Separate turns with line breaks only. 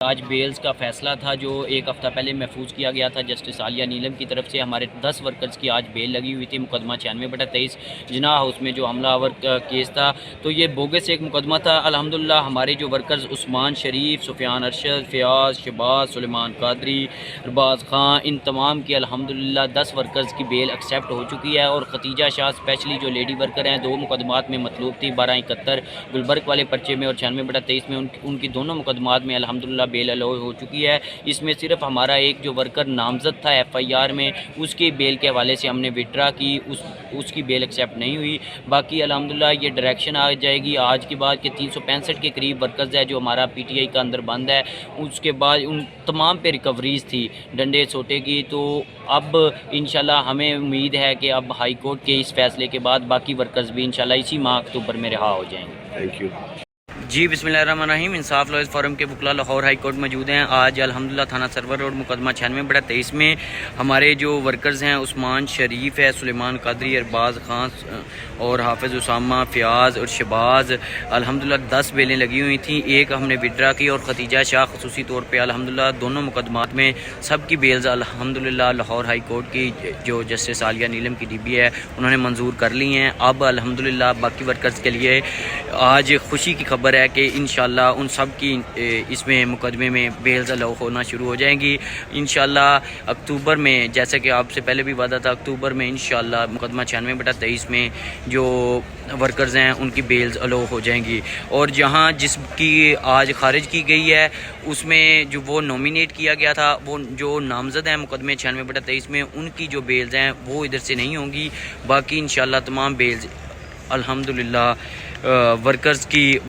آج بیلز کا فیصلہ تھا جو ایک ہفتہ پہلے محفوظ کیا گیا تھا جسٹس عالیہ نیلم کی طرف سے. ہمارے 10 ورکرز کی آج بیل لگی ہوئی تھی. مقدمہ 96/23 جناح ہاؤس میں جو حملہ آور کیس تھا تو یہ بوگس ایک مقدمہ تھا. الحمدللہ ہمارے جو ورکرز عثمان شریف، سفیان ارشد، فیاض، شہباز، سلیمان قادری، ارباز خان، ان تمام کی الحمدللہ 10 ورکرز کی بیل ایکسیپٹ ہو چکی ہے. اور ختیجہ شاہ اسپیشلی جو لیڈی ورکر ہیں 2 مقدمات میں مطلوب تھی، 1271 گلبرگ والے پرچے میں اور 96/23 میں. ان کی دونوں مقدمات میں الحمدللہ بیل الاؤ ہو چکی ہے. اس میں صرف ہمارا ایک جو ورکر نامزد تھا FIR میں، اس کی بیل کے حوالے سے ہم نے وڈرا کی، اس کی بیل ایکسیپٹ نہیں ہوئی. باقی الحمدللہ یہ ڈائریکشن آ جائے گی آج کے بعد کہ 365 کے قریب ورکرز ہے جو ہمارا PTI کا اندر بند ہے. اس کے بعد ان تمام پہ ریکوریز تھی ڈنڈے سوٹے کی. تو اب انشاءاللہ ہمیں امید ہے کہ اب ہائی کورٹ کے اس فیصلے کے بعد باقی ورکرز بھی انشاءاللہ اسی ماہ اکتوبر میں رہا ہو جائیں گے.
Thank you.
جی بسم اللہ الرحمن الرحیم. انصاف لائز فورم کے وکلاء لاہور ہائی کورٹ موجود ہیں. آج الحمدللہ تھانہ سرور روڈ مقدمہ 96/23 میں ہمارے جو ورکرز ہیں عثمان شریف ہے، سلیمان قادری، ارباز خان اور حافظ اسامہ، فیاض اور شہباز، الحمدللہ 10 بیلیں لگی ہوئی تھیں. ایک ہم نے وڈرا کی اور ختیجہ شاہ خصوصی طور پہ الحمدللہ دونوں مقدمات میں سب کی بیلز الحمدللہ لاہور ہائی کورٹ کی جو جسٹس عالیہ نیلم کی DB ہے انہوں نے منظور کر لی ہیں. اب الحمدللہ باقی ورکرز کے لیے آج خوشی کی خبر ہے کہ انشاءاللہ ان سب کی اس میں مقدمے میں بیلز الاؤ ہونا شروع ہو جائیں گی انشاءاللہ اکتوبر میں. جیسا کہ آپ سے پہلے بھی وعدہ تھا، اکتوبر میں انشاءاللہ مقدمہ 96/23 میں جو ورکرز ہیں ان کی بیلز الاؤ ہو جائیں گی. اور جہاں جس کی آج خارج کی گئی ہے اس میں جو وہ نومینیٹ کیا گیا تھا، وہ جو نامزد ہیں مقدمے 96/23 میں، ان کی جو بیلز ہیں وہ ادھر سے نہیں ہوں گی. باقی انشاءاللہ تمام بیلز الحمدللہ ورکرز کی